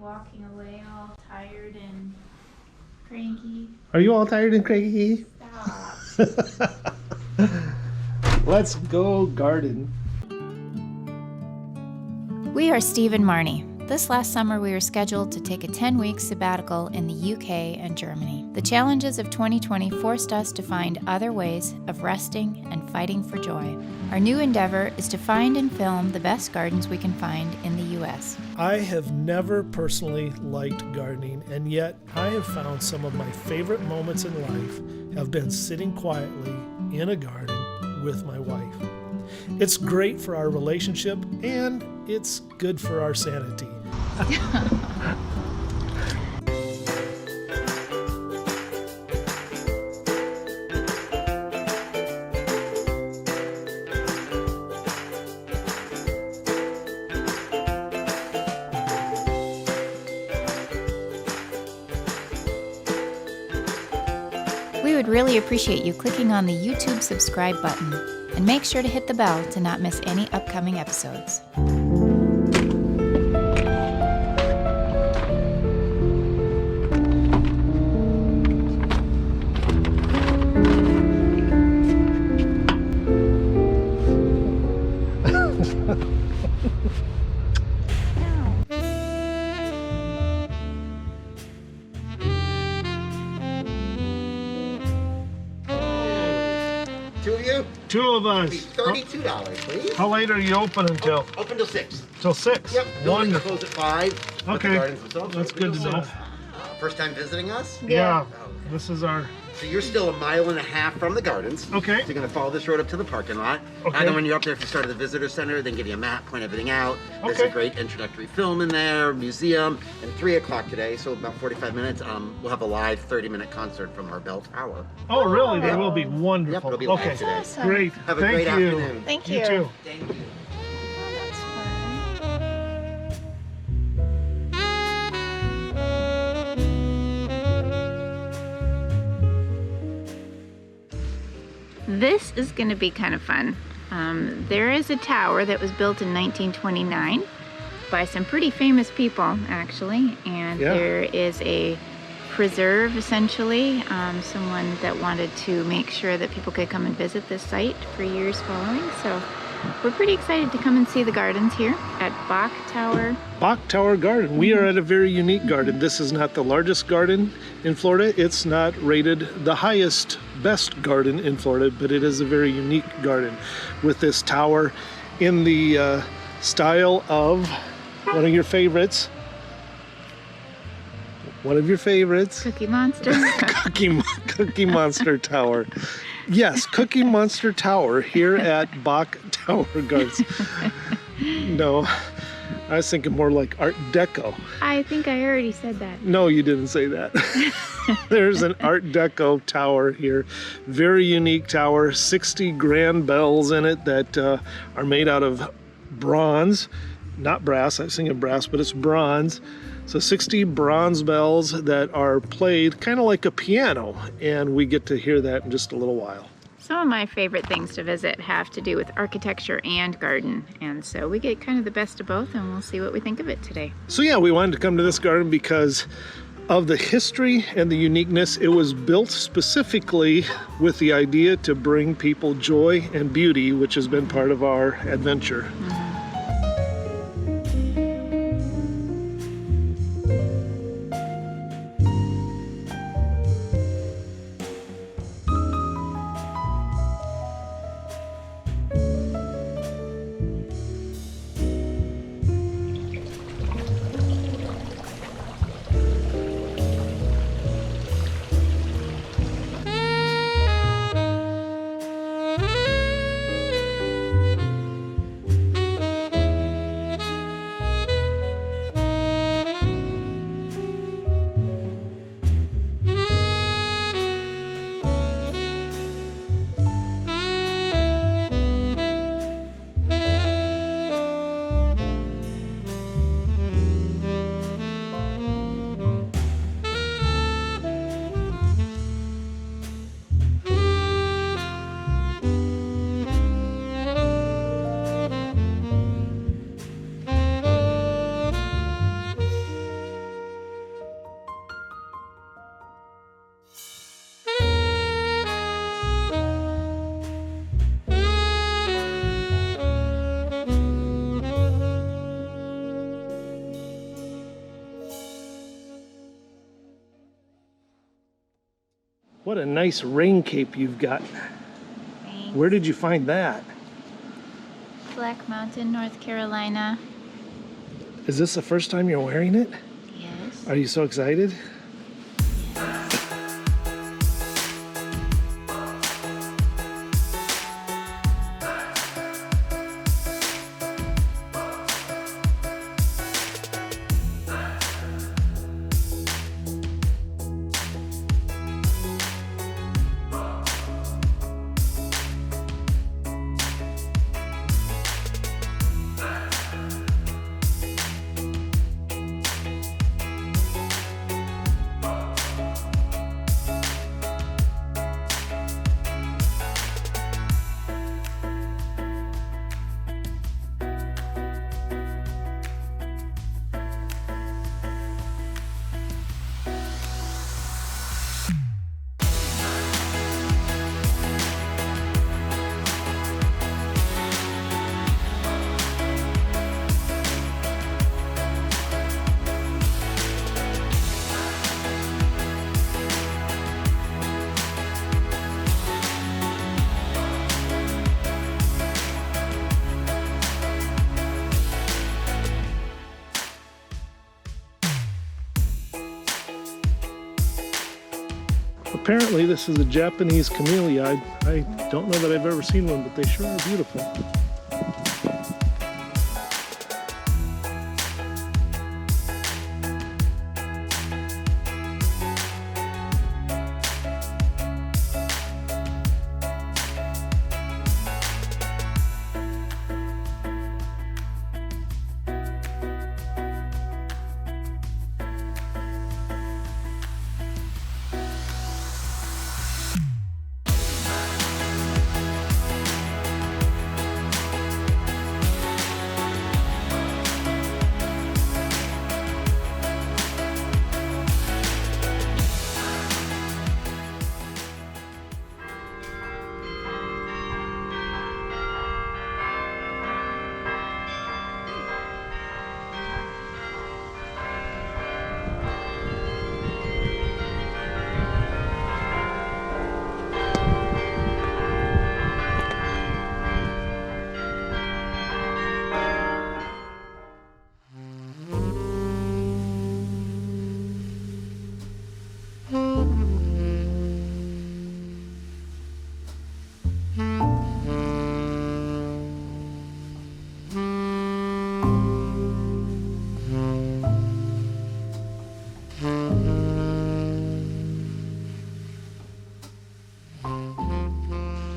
walking away all tired and cranky. Are you all tired and cranky? Stop. Let's go garden. We are Steve and Marnie. This last summer, we were scheduled to take a 10-week sabbatical in the UK and Germany. The challenges of 2020 forced us to find other ways of resting and fighting for joy. Our new endeavor is to find and film the best gardens we can find in the U.S. I have never personally liked gardening, and yet I have found some of my favorite moments in life have been sitting quietly in a garden with my wife. It's great for our relationship, and it's good for our sanity. We would really appreciate you clicking on the YouTube subscribe button, and make sure to hit the bell to not miss any upcoming episodes. Two of you? Two of us. $32, please. How late are you open until? Open till 6. Till 6? Yep. Building Wonderful. close at 5. but the Okay. gardens themselves That's open good till to know. 6. First time visiting us? Yeah. This is our... So you're still a mile and a half from the gardens. Okay. So you're going to follow this road up to the parking lot. Okay. And then when you're up there, if you start at the visitor center, then give you a map, point everything out. There's Okay. a great introductory film in there, museum. And 3 o'clock today, so about 45 minutes, we'll have a live 30-minute concert from our bell tower. Oh, really? That Yeah. will be wonderful. Yep, it'll be live Okay. today. Awesome. Great. Have a Thank great you. afternoon. Thank You you. too. Thank you. Oh, that's fun. This is going to be kind of fun. There is a tower that was built in 1929 by some pretty famous people, actually, and Yeah. there is a preserve, essentially, someone that wanted to make sure that people could come and visit this site for years following. So we're pretty excited to come and see the gardens here at Bach Tower. Bach Tower Garden. We are at a very unique garden. This is not the largest garden in Florida. It's not rated the highest, best garden in Florida, but it is a very unique garden with this tower in the style of one of your favorites. One of your favorites. Cookie Monster. Cookie Monster Tower. Yes, Cookie Monster Tower here at Bach Tower Gardens. No, I was thinking more like Art Deco. I think I already said that. No, you didn't say that. There's an Art Deco tower here. Very unique tower. 60 grand bells in it that are made out of bronze. Not brass, I was thinking brass, but it's bronze. So 60 bronze bells that are played kind of like a piano, and we get to hear that in just a little while. Some of my favorite things to visit have to do with architecture and garden, and so we get kind of the best of both, and we'll see what we think of it today. So yeah, we wanted to come to this garden because of the history and the uniqueness. It was built specifically with the idea to bring people joy and beauty, which has been part of our adventure. What a nice rain cape you've got. Thanks. Where did you find that? Black Mountain, North Carolina. Is this the first time you're wearing it? Yes. Are you so excited? Apparently this is a Japanese camellia. I don't know that I've ever seen one, but they sure are beautiful.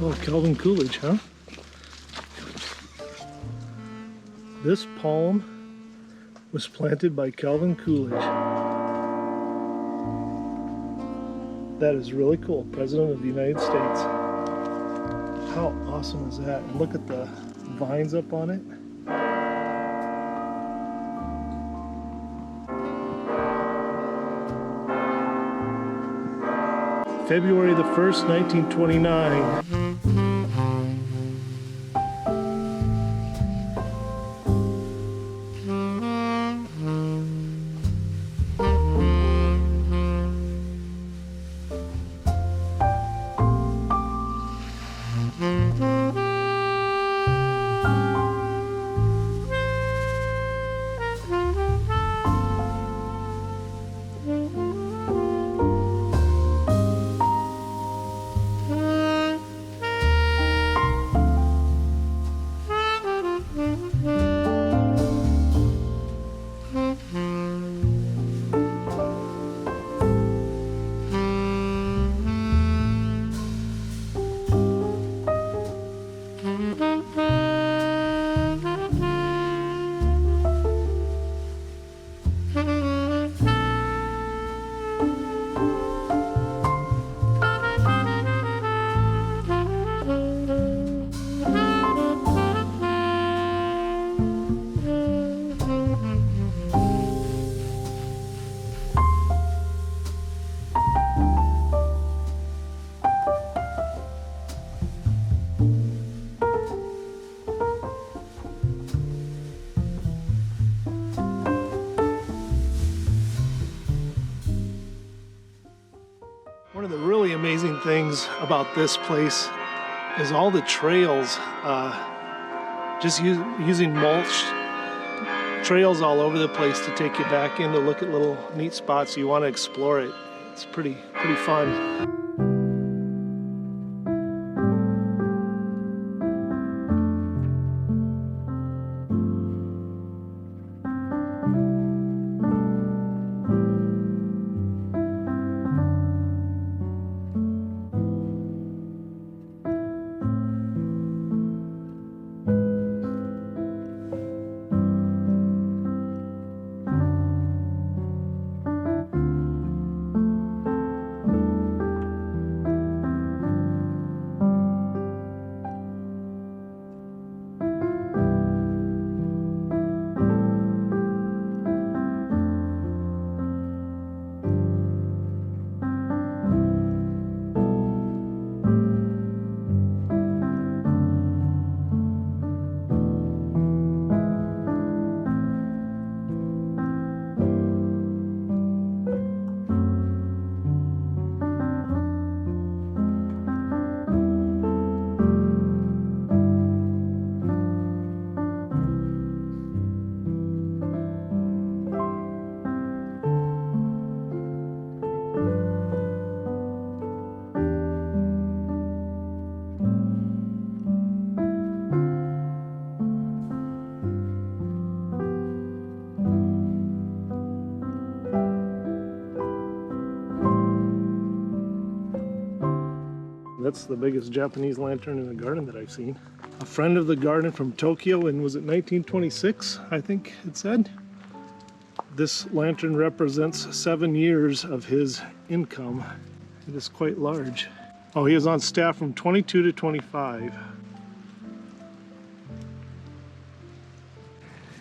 Oh, Calvin Coolidge, huh? This palm was planted by Calvin Coolidge. That is really cool. President of the United States. How awesome is that? And look at the vines up on it. February the 1st, 1929. amazing things about this place is all the trails, using mulch trails all over the place to take you back in to look at little neat spots. You want to explore it. It's pretty fun. That's the biggest Japanese lantern in a garden that I've seen. A friend of the garden from Tokyo in, was it 1926, I think it said? This lantern represents 7 years of his income. It is quite large. Oh, he was on staff from 22 to 25.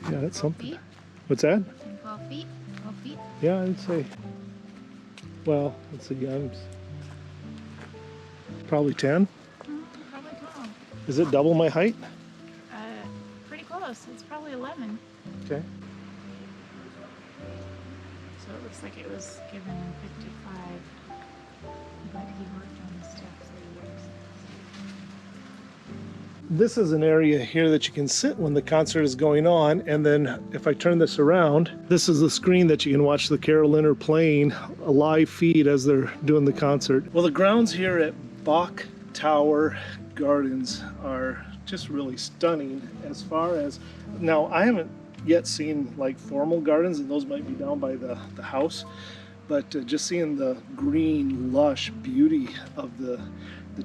Yeah, that's something. Feet? What's that? 12 feet? 12 feet? Yeah, I'd say, well, let's see, I'm probably 10. Probably 12. Is it double my height? Pretty close. It's probably 11. Okay. So it looks like it was given in 55, but he worked on the stuff for years. This is an area here that you can sit when the concert is going on, and then if I turn this around, this is the screen that you can watch the Caroliner playing a live feed as they're doing the concert. Well, the grounds here at Bach Tower Gardens are just really stunning. As far as, now I haven't yet seen like formal gardens, and those might be down by the house, but just seeing the green lush beauty of the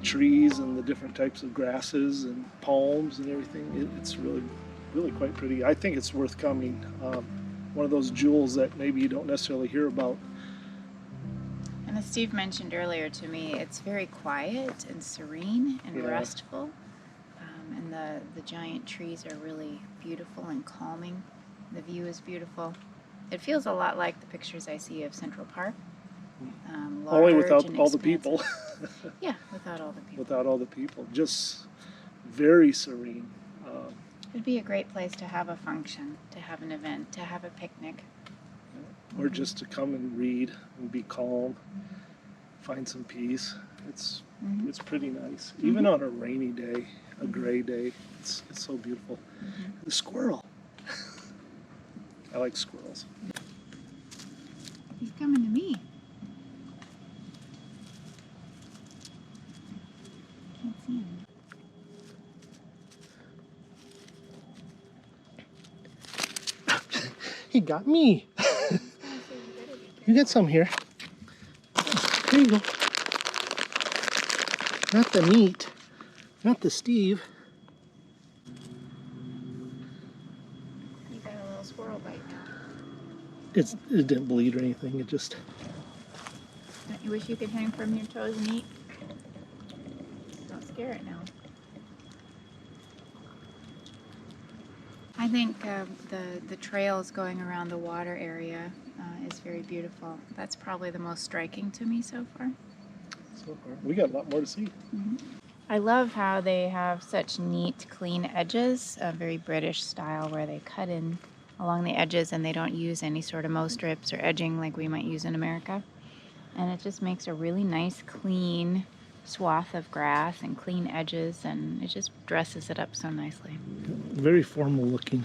trees and the different types of grasses and palms and everything, it's really quite pretty. I think it's worth coming. One of those jewels that maybe you don't necessarily hear about. And as Steve mentioned earlier to me, it's very quiet and serene and Yeah. restful. And the giant trees are really beautiful and calming. The view is beautiful. It feels a lot like the pictures I see of Central Park. Only Large without and all the expansive. people. Yeah, without all the people. Without all the people. Just very serene. It'd be a great place to have a function, to have an event, to have a picnic. Or just to come and read and be calm, find some peace. It's pretty nice. Even on a rainy day, a gray day, it's so beautiful. The squirrel. I like squirrels. He's coming to me. Can't see him. He got me. You got some here. There you go. Not the meat, not the Steve. You got a little squirrel bite now. It didn't bleed or anything. It just. Don't you wish you could hang from your toes and eat? Don't scare it now. I think the trails going around the water area is very beautiful. That's probably the most striking to me so far. So far, we got a lot more to see. I love how they have such neat, clean edges, a very British style where they cut in along the edges and they don't use any sort of mow strips or edging like we might use in America. And it just makes a really nice, clean swath of grass and clean edges, and it just dresses it up so nicely. Very formal looking.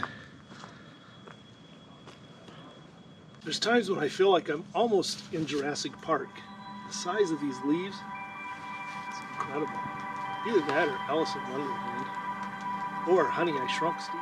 There's times when I feel like I'm almost in Jurassic Park. The size of these leaves, it's incredible. Either that or Alice in Wonderland, or Honey, I Shrunk Steve.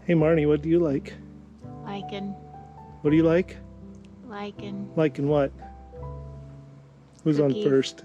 Hey Marnie, what do you like? Lichen. What do you like? Lichen. Liking what? Who's on Cookies. first?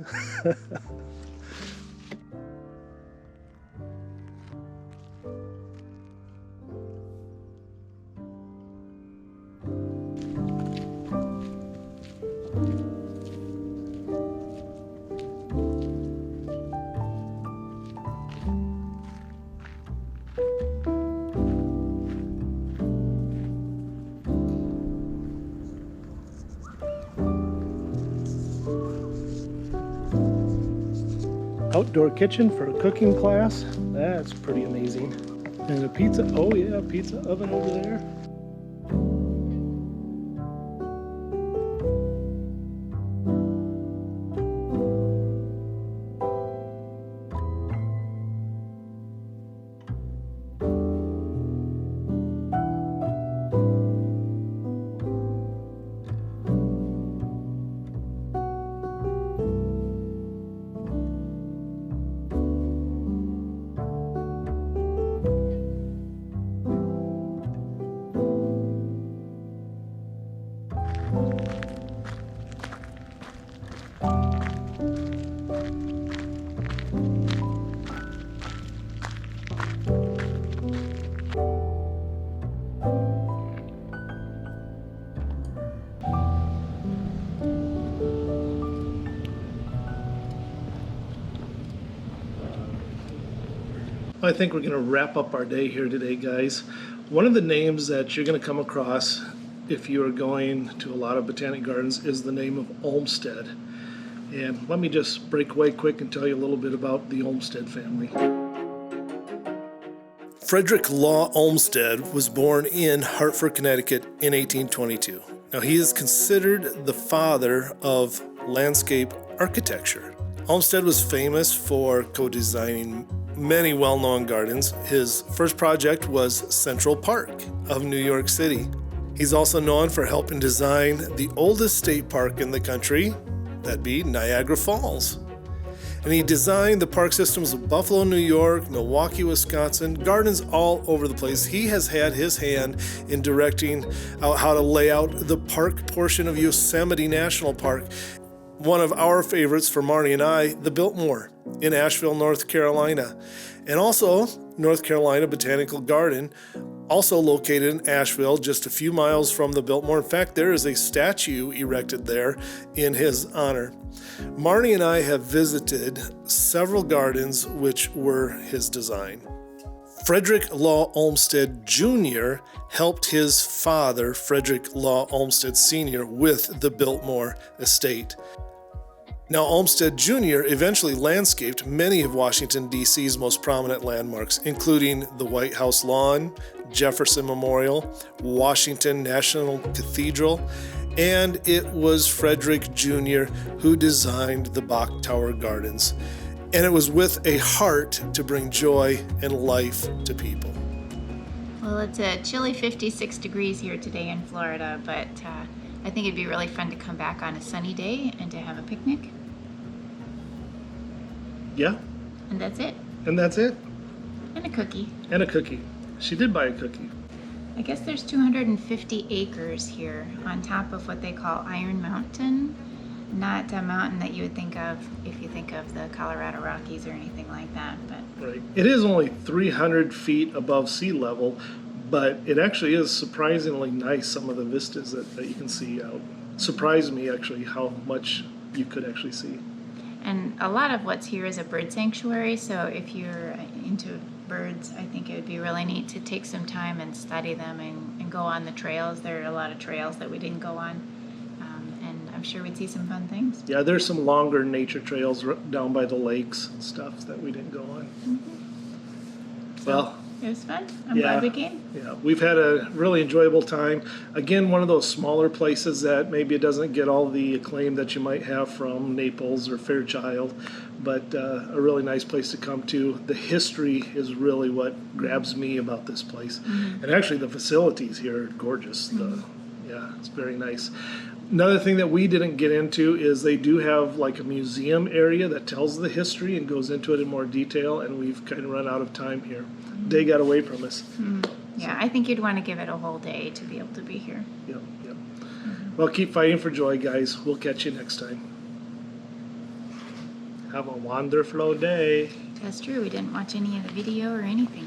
Outdoor kitchen for a cooking class. That's pretty amazing. And a pizza, oh yeah, pizza oven over there. I think we're going to wrap up our day here today, guys. One of the names that you're going to come across if you are going to a lot of botanic gardens is the name of Olmsted. And let me just break away quick and tell you a little bit about the Olmsted family. Frederick Law Olmsted was born in Hartford, Connecticut in 1822. Now, he is considered the father of landscape architecture. Olmsted was famous for co-designing many well-known gardens. His first project was Central Park of New York City. He's also known for helping design the oldest state park in the country, that'd be Niagara Falls. And he designed the park systems of Buffalo, New York, Milwaukee, Wisconsin, gardens all over the place. He has had his hand in directing out how to lay out the park portion of Yosemite National Park. One of our favorites for Marnie and I, the Biltmore in Asheville, North Carolina. And also North Carolina Botanical Garden, also located in Asheville, just a few miles from the Biltmore. In fact, there is a statue erected there in his honor. Marnie and I have visited several gardens which were his design. Frederick Law Olmsted Jr. helped his father, Frederick Law Olmsted Sr., with the Biltmore estate. Now, Olmsted Jr. eventually landscaped many of Washington, D.C.'s most prominent landmarks, including the White House lawn, Jefferson Memorial, Washington National Cathedral, and it was Frederick Jr. who designed the Bok Tower Gardens. And it was with a heart to bring joy and life to people. Well, it's a chilly 56 degrees here today in Florida, but I think it'd be really fun to come back on a sunny day and to have a picnic. Yeah, And that's it. and that's it. And a cookie. And a cookie. She did buy a cookie. I guess there's 250 acres here on top of what they call Iron Mountain. Not a mountain that you would think of if you think of the Colorado Rockies or anything like that, but Right. It is only 300 feet above sea level, but it actually is surprisingly nice, some of the vistas that you can see out. Surprised me, actually, how much you could actually see. and a lot of what's here is a bird sanctuary, so if you're into birds, I think it would be really neat to take some time and study them and go on the trails. There are a lot of trails that we didn't go on, and I'm sure we'd see some fun things. Yeah, there's some longer nature trails down by the lakes and stuff that we didn't go on. Well, It was fun. I'm Yeah. glad we came. yeah, we've had a really enjoyable time. Again, one of those smaller places that maybe it doesn't get all the acclaim that you might have from Naples or Fairchild, but a really nice place to come to. The history is really what grabs me about this place. And actually the facilities here are gorgeous. Yeah, it's very nice. Another thing that we didn't get into is they do have like a museum area that tells the history and goes into it in more detail, and we've kind of run out of time here. Day got away from us. Yeah, I think you'd want to give it a whole day to be able to be here. Yep, yep. Well, keep fighting for joy, guys. We'll catch you next time. Have a wonderful day. That's true. We didn't watch any of the video or anything.